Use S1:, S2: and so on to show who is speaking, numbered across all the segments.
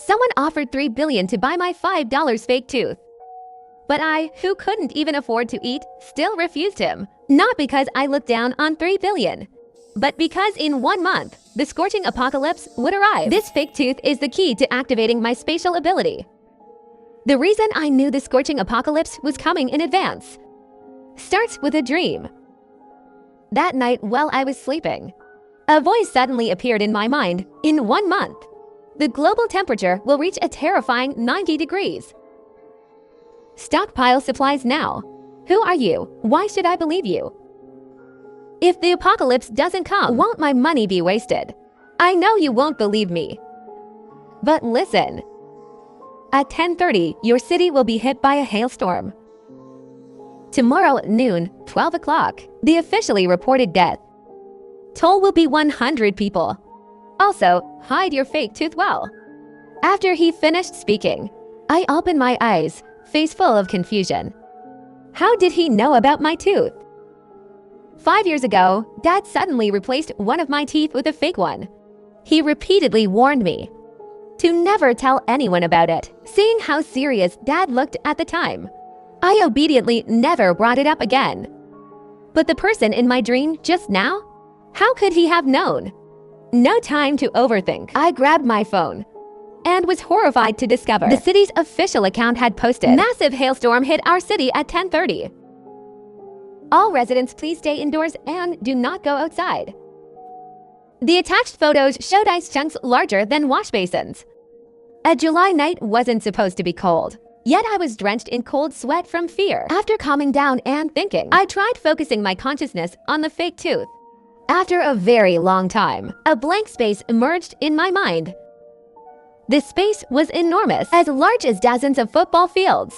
S1: Someone offered $3 billion to buy my $5 fake tooth. But I, who couldn't even afford to eat, still refused him. Not because I looked down on $3 billion, but because in 1 month, the scorching apocalypse would arrive. This fake tooth is the key to activating my spatial ability. The reason I knew the scorching apocalypse was coming in advance starts with a dream. That night while I was sleeping, a voice suddenly appeared in my mind. In 1 month, the global temperature will reach a terrifying 90 degrees. Stockpile supplies now. Who are you? Why should I believe you? If the apocalypse doesn't come, won't my money be wasted? I know you won't believe me. But listen. At 10:30, your city will be hit by a hailstorm. Tomorrow at noon, 12 o'clock, the officially reported death toll will be 100 people. Also, hide your fake tooth well. After he finished speaking, I opened my eyes, face full of confusion. How did he know about my tooth? 5 years ago, Dad suddenly replaced one of my teeth with a fake one. He repeatedly warned me to never tell anyone about it. Seeing how serious Dad looked at the time, I obediently never brought it up again. But the person in my dream just now? How could he have known? No time to overthink. I grabbed my phone and was horrified to discover the city's official account had posted, "Massive hailstorm hit our city at 10:30. All residents please stay indoors and do not go outside." The attached photos showed ice chunks larger than wash basins. A July night wasn't supposed to be cold, yet I was drenched in cold sweat from fear. After calming down and thinking, I tried focusing my consciousness on the fake tooth. After a very long time, a blank space emerged in my mind. This space was enormous, as large as dozens of football fields.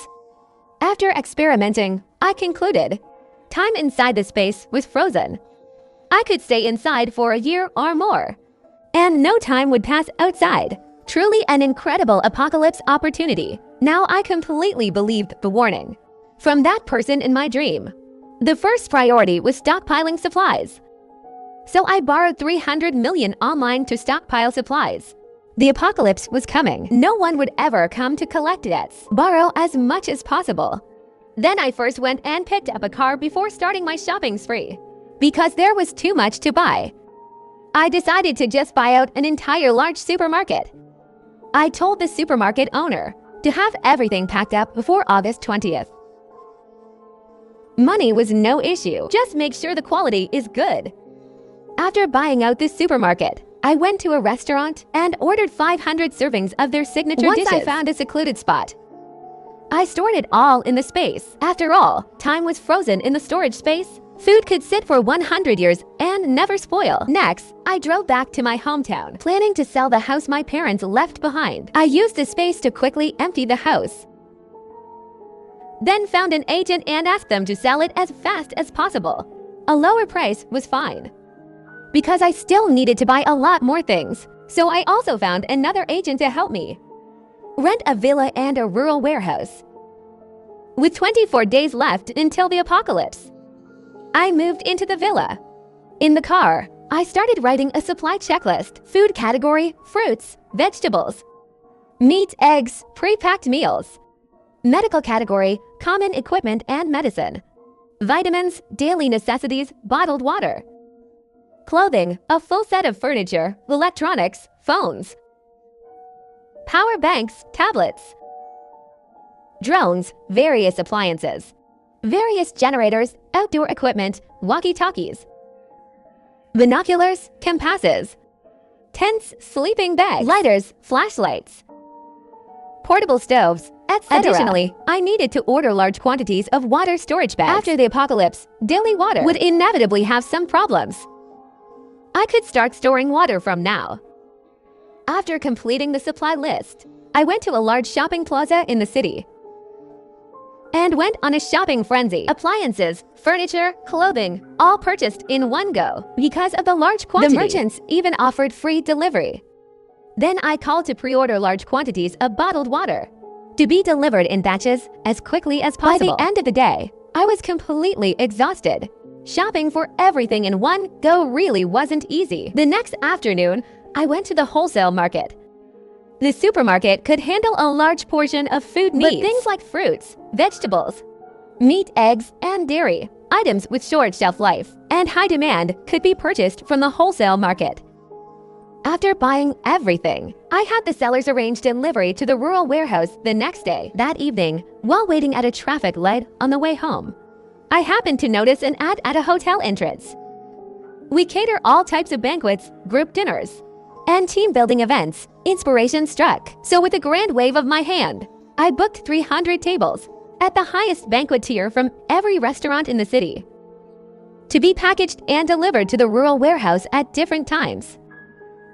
S1: After experimenting, I concluded time inside the space was frozen. I could stay inside for a year or more, and no time would pass outside. Truly an incredible apocalypse opportunity. Now I completely believed the warning from that person in my dream. The first priority was stockpiling supplies. So I borrowed $300 million online to stockpile supplies. The apocalypse was coming. No one would ever come to collect debts. Borrow as much as possible. Then I first went and picked up a car before starting my shopping spree. Because there was too much to buy, I decided to just buy out an entire large supermarket. I told the supermarket owner to have everything packed up before August 20th. Money was no issue. Just make sure the quality is good. After buying out this supermarket, I went to a restaurant and ordered 500 servings of their signature dishes. Once I found a secluded spot, I stored it all in the space. After all, time was frozen in the storage space. Food could sit for 100 years and never spoil. Next, I drove back to my hometown, planning to sell the house my parents left behind. I used the space to quickly empty the house. Then found an agent and asked them to sell it as fast as possible. A lower price was fine, because I still needed to buy a lot more things. So I also found another agent to help me rent a villa and a rural warehouse. With 24 days left until the apocalypse, I moved into the villa. In the car, I started writing a supply checklist. Food category, fruits, vegetables, meat, eggs, pre-packed meals. Medical category, common equipment and medicine. Vitamins, daily necessities, bottled water. Clothing, a full set of furniture, electronics, phones. Power banks, tablets. Drones, various appliances. Various generators, outdoor equipment, walkie-talkies. Binoculars, compasses. Tents, sleeping bags, lighters, flashlights. Portable stoves, etc. Additionally, I needed to order large quantities of water storage bags. After the apocalypse, daily water would inevitably have some problems. I could start storing water from now. After completing the supply list, I went to a large shopping plaza in the city and went on a shopping frenzy. Appliances, furniture, clothing, all purchased in one go because of the large quantity. The merchants even offered free delivery. Then I called to pre-order large quantities of bottled water to be delivered in batches as quickly as possible. By the end of the day, I was completely exhausted. Shopping for everything in one go really wasn't easy. The next afternoon, I went to the wholesale market The supermarket could handle a large portion of food needs, but things like fruits, vegetables, meat, eggs, and dairy, items with short shelf life and high demand, could be purchased from the wholesale market. After buying everything, I had the sellers arrange delivery to the rural warehouse the next day. That evening, while waiting at a traffic light on the way home, I happened to notice an ad at a hotel entrance. We cater all types of banquets, group dinners, and team-building events. Inspiration struck. So with a grand wave of my hand, I booked 300 tables at the highest banquet tier from every restaurant in the city, to be packaged and delivered to the rural warehouse at different times,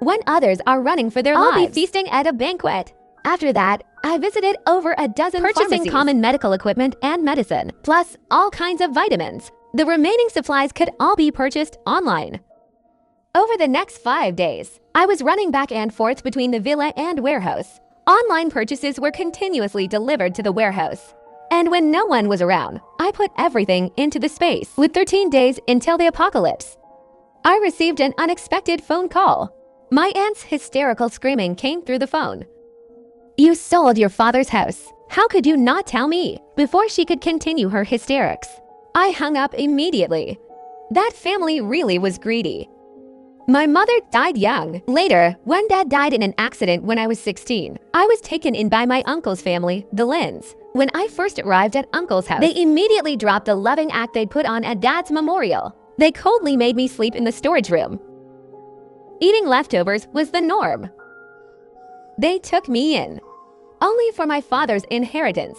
S1: when others are running for their lives. I'll be feasting at a banquet. After that, I visited over a dozen purchasing pharmacies, common medical equipment and medicine, plus all kinds of vitamins. The remaining supplies could all be purchased online. Over the next 5 days, I was running back and forth between the villa and warehouse. Online purchases were continuously delivered to the warehouse. And when no one was around, I put everything into the space. With 13 days until the apocalypse, I received an unexpected phone call. My aunt's hysterical screaming came through the phone. "You sold your father's house. How could you not tell me?" Before she could continue her hysterics, I hung up immediately. That family really was greedy. My mother died young. Later, when Dad died in an accident when I was 16, I was taken in by my uncle's family, the Lins. When I first arrived at Uncle's house, they immediately dropped the loving act they'd put on at Dad's memorial. They coldly made me sleep in the storage room. Eating leftovers was the norm. They took me in, only for my father's inheritance.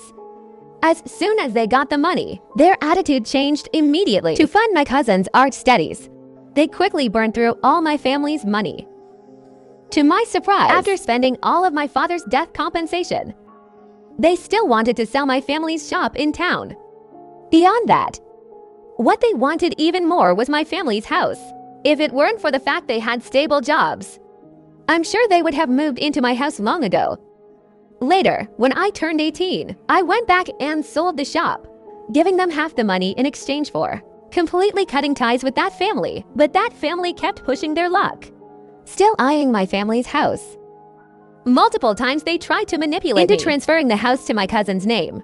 S1: As soon as they got the money, their attitude changed immediately. To fund my cousin's art studies, they quickly burned through all my family's money. To my surprise, after spending all of my father's death compensation, they still wanted to sell my family's shop in town. Beyond that, what they wanted even more was my family's house. If it weren't for the fact they had stable jobs, I'm sure they would have moved into my house long ago. Later, when I turned 18, I went back and sold the shop, giving them half the money in exchange for completely cutting ties with that family. But that family kept pushing their luck, still eyeing my family's house. Multiple times they tried to manipulate me into transferring the house to my cousin's name,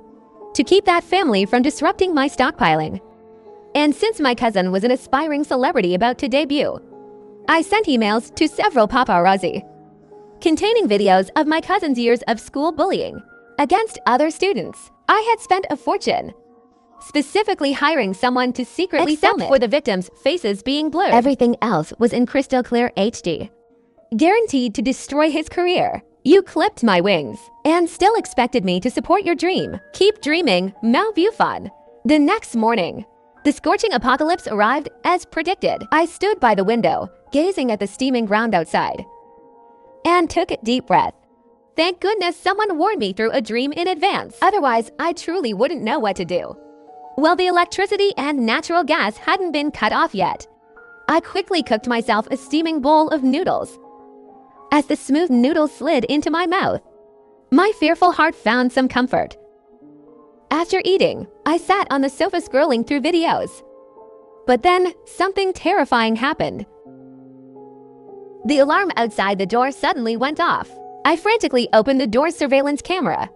S1: to keep that family from disrupting my stockpiling. And since my cousin was an aspiring celebrity about to debut, I sent emails to several paparazzi containing videos of my cousin's years of school bullying against other students. I had spent a fortune specifically hiring someone to secretly film it, for the victims' faces being blurred. Everything else was in crystal clear HD, guaranteed to destroy his career. You clipped my wings and still expected me to support your dream. Keep dreaming, Mao Bufon. The next morning, the scorching apocalypse arrived as predicted. I stood by the window, gazing at the steaming ground outside, and took a deep breath. Thank goodness someone warned me through a dream in advance. Otherwise, I truly wouldn't know what to do. Well, the electricity and natural gas hadn't been cut off yet. I quickly cooked myself a steaming bowl of noodles. As the smooth noodles slid into my mouth, my fearful heart found some comfort. After eating, I sat on the sofa scrolling through videos. But then, something terrifying happened. The alarm outside the door suddenly went off. I frantically opened the door's surveillance camera.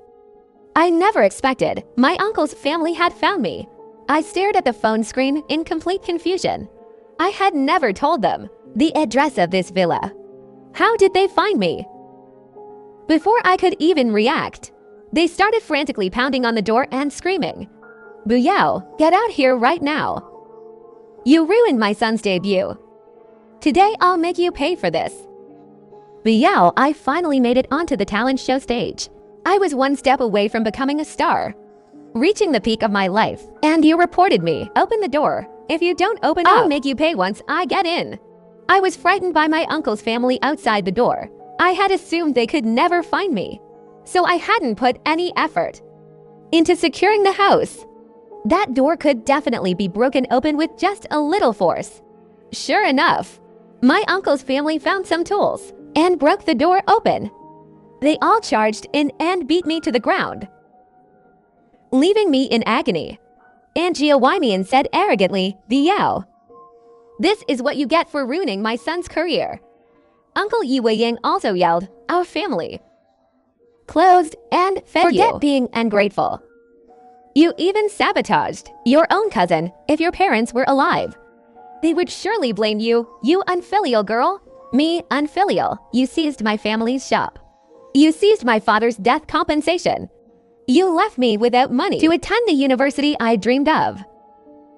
S1: I never expected my uncle's family had found me. I stared at the phone screen in complete confusion. I had never told them the address of this villa. How did they find me? Before I could even react, they started frantically pounding on the door and screaming, "Buyao, get out here right now. You ruined my son's debut. Today I'll make you pay for this." Buyao, I finally made it onto the talent show stage. I was one step away from becoming a star, reaching the peak of my life. And you reported me. Open the door. If you don't open up, I'll make you pay once I get in. I was frightened by my uncle's family outside the door. I had assumed they could never find me, so I hadn't put any effort into securing the house. That door could definitely be broken open with just a little force. Sure enough, my uncle's family found some tools and broke the door open. They all charged in and beat me to the ground, leaving me in agony. Aunt Giowimian said arrogantly, "Buyao, this is what you get for ruining my son's career." Uncle Yi Weiying also yelled, "Our family, clothed, and fed you.
S2: Forget
S1: being ungrateful. You even sabotaged your own cousin if your parents were alive. They would surely blame you, you unfilial girl. Me, unfilial. You seized my family's shop. You seized my father's death compensation. You left me without money to attend the university I dreamed of.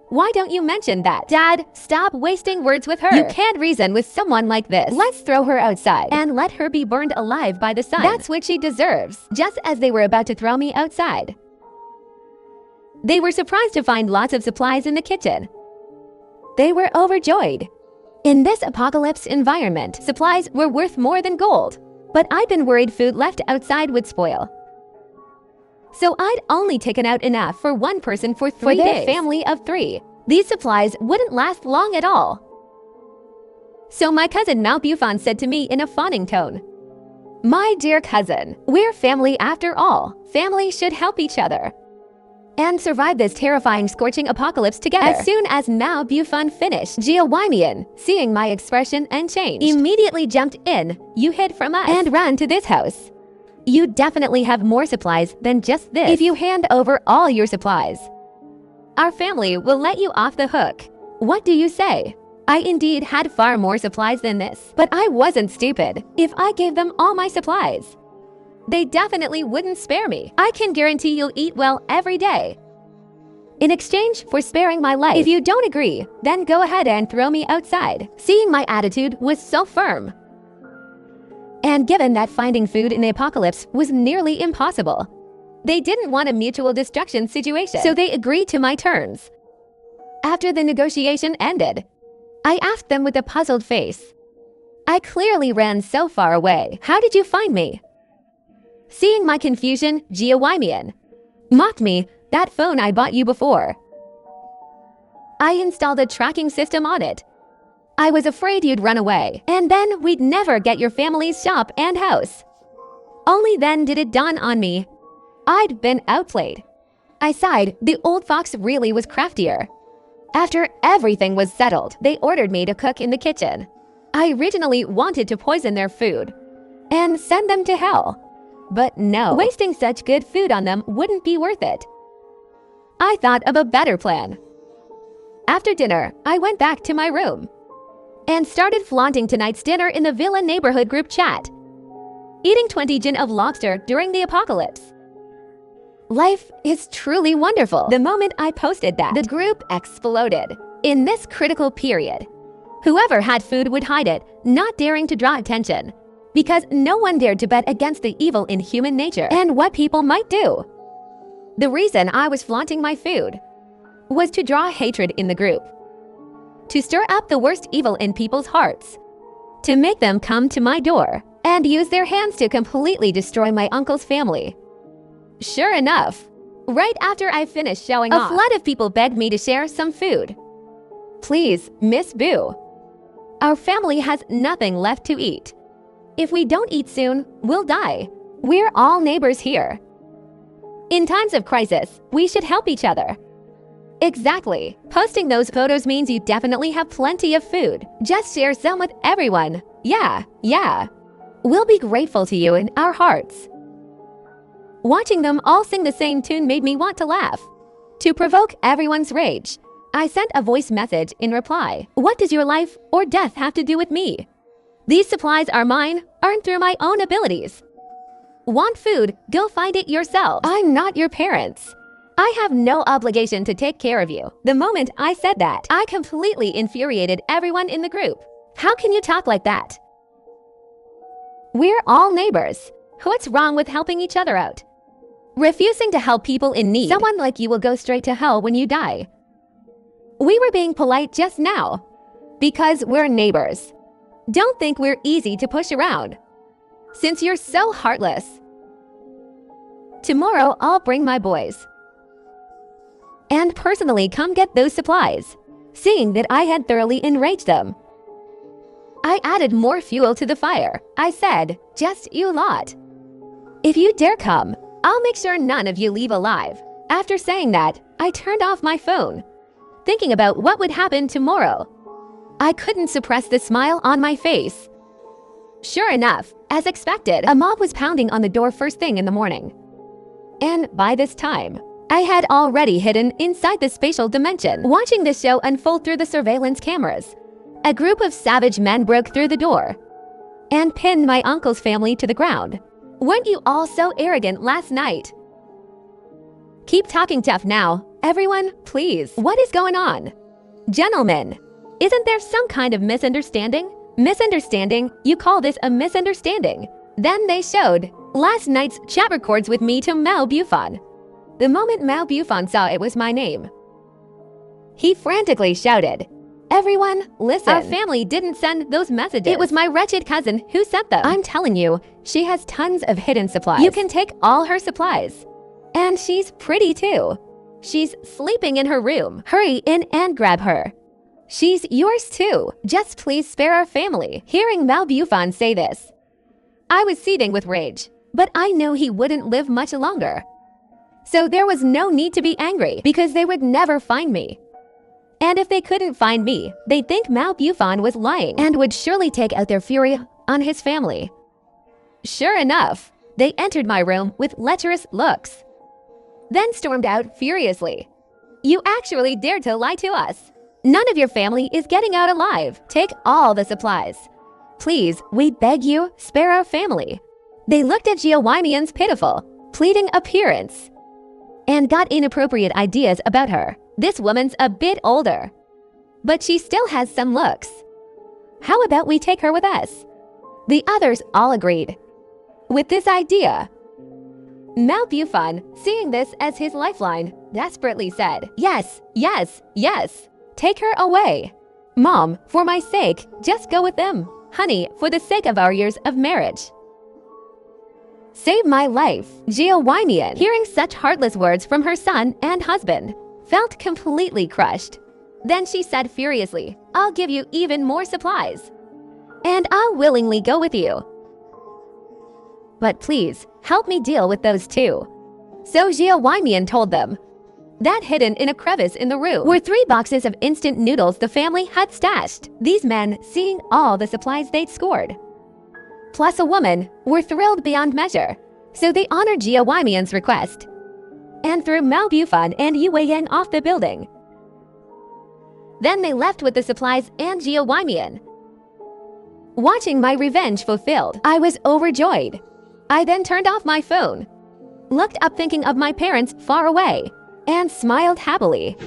S1: Why don't you mention that? Dad, stop wasting words with her. You can't reason with someone like this. Let's throw her outside and let her be burned alive by the sun. That's what she deserves. Just as they were about to throw me outside, they were surprised to find lots of supplies in the kitchen. They were overjoyed. In this apocalypse environment, supplies were worth more than gold. But I'd been worried food left outside would spoil. So I'd only taken out enough for one person for 3 days. For their family of 3. These supplies wouldn't last long at all. So my cousin Mount Bufon said to me in a fawning tone, "My dear cousin, we're family after all. Family should help each other and survive this terrifying scorching apocalypse together." As soon as Mao Bufon finished, Geowymian, seeing my expression unchanged, immediately jumped in. "You hid from us and ran to this house. You definitely have more supplies than just this. If you hand over all your supplies, our family will let you off the hook. What do you say?" I indeed had far more supplies than this, but I wasn't stupid. If I gave them all my supplies, they definitely wouldn't spare me. I can guarantee you'll eat well every day in exchange for sparing my life. If you don't agree, then go ahead and throw me outside. Seeing my attitude was so firm, and given that finding food in the apocalypse was nearly impossible, they didn't want a mutual destruction situation, so they agreed to my terms. After the negotiation ended, I asked them with a puzzled face, "I clearly ran so far away. How did you find me?" Seeing my confusion, Geowymian mocked me. "That phone I bought you before. I installed a tracking system on it. I was afraid you'd run away, and then we'd never get your family's shop and house." Only then did it dawn on me. I'd been outplayed. I sighed. The old fox really was craftier. After everything was settled, they ordered me to cook in the kitchen. I originally wanted to poison their food and send them to hell. But no, wasting such good food on them wouldn't be worth it. I thought of a better plan. After dinner, I went back to my room and started flaunting tonight's dinner in the Villa neighborhood group chat. Eating 20 gin of lobster during the apocalypse. Life is truly wonderful. The moment I posted that, the group exploded. In this critical period, whoever had food would hide it, not daring to draw attention, because no one dared to bet against the evil in human nature and what people might do. The reason I was flaunting my food was to draw hatred in the group, to stir up the worst evil in people's hearts, to make them come to my door and use their hands to completely destroy my uncle's family. Sure enough, right after I finished showing off, a flood of people begged me to share some food. "Please, Miss Boo, our family has nothing left to eat. If we don't eat soon, we'll die. We're all neighbors here. In times of crisis, we should help each other." Exactly. Posting those photos means you definitely have plenty of food. Just share some with everyone. Yeah. We'll be grateful to you in our hearts. Watching them all sing the same tune made me want to laugh. To provoke everyone's rage, I sent a voice message in reply. "What does your life or death have to do with me? These supplies are mine, earned through my own abilities. Want food? Go find it yourself. I'm not your parents. I have no obligation to take care of you." The moment I said that, I completely infuriated everyone in the group. How can you talk like that? We're all neighbors. What's wrong with helping each other out? Refusing to help people in need. Someone like you will go straight to hell when you die. We were being polite just now because we're neighbors. Don't think we're easy to push around, since you're so heartless. Tomorrow I'll bring my boys and personally come get those supplies. Seeing that I had thoroughly enraged them, I added more fuel to the fire. I said, "Just you lot. If you dare come, I'll make sure none of you leave alive." After saying that, I turned off my phone, thinking about what would happen tomorrow. I couldn't suppress the smile on my face. Sure enough, As expected, a mob was pounding on the door first thing in the morning. And by this time, I had already hidden inside the spatial dimension, watching the show unfold through the surveillance cameras. A group of savage men broke through the door and pinned my uncle's family to the ground. Weren't you all so arrogant last night? Keep talking tough now. Everyone, please. What is going on? Gentlemen, isn't there some kind of misunderstanding? Misunderstanding? You call this a misunderstanding? Then they showed last night's chat records with me to Mao Bufon. The moment Mao Bufon saw it was my name, he frantically shouted, "Everyone, listen. Our family didn't send those messages. It was my wretched cousin who sent them. I'm telling you, she has tons of hidden supplies. You can take all her supplies. And she's pretty too. She's sleeping in her room. Hurry in and grab her. She's yours too. Just please spare our family." Hearing Mao Bufon say this, I was seething with rage, but I knew he wouldn't live much longer. So there was no need to be angry, because they would never find me. And if they couldn't find me, they'd think Mao Bufon was lying and would surely take out their fury on his family. Sure enough, they entered my room with lecherous looks, then stormed out furiously. "You actually dared to lie to us. None of your family is getting out alive. Take all the supplies. Please, we beg you, spare our family." They looked at Geowymian's pitiful, pleading appearance and got inappropriate ideas about her. This woman's a bit older, but she still has some looks. How about we take her with us? The others all agreed with this idea. Mao Bufon, seeing this as his lifeline, desperately said, "Yes, yes, yes. Take her away. Mom, for my sake, just go with them. Honey, for the sake of our years of marriage. Save my life." Geowymian, hearing such heartless words from her son and husband, felt completely crushed. Then she said furiously, "I'll give you even more supplies, and I'll willingly go with you. But please, help me deal with those two." So Geowymian told them that hidden in a crevice in the room were 3 boxes of instant noodles the family had stashed. These men, seeing all the supplies they'd scored, plus a woman, were thrilled beyond measure. So they honored Geowymian's request and threw Mao Bufon and Yu Weiyang off the building. Then they left with the supplies and Geowymian. Watching my revenge fulfilled, I was overjoyed. I then turned off my phone, looked up thinking of my parents far away, and smiled happily.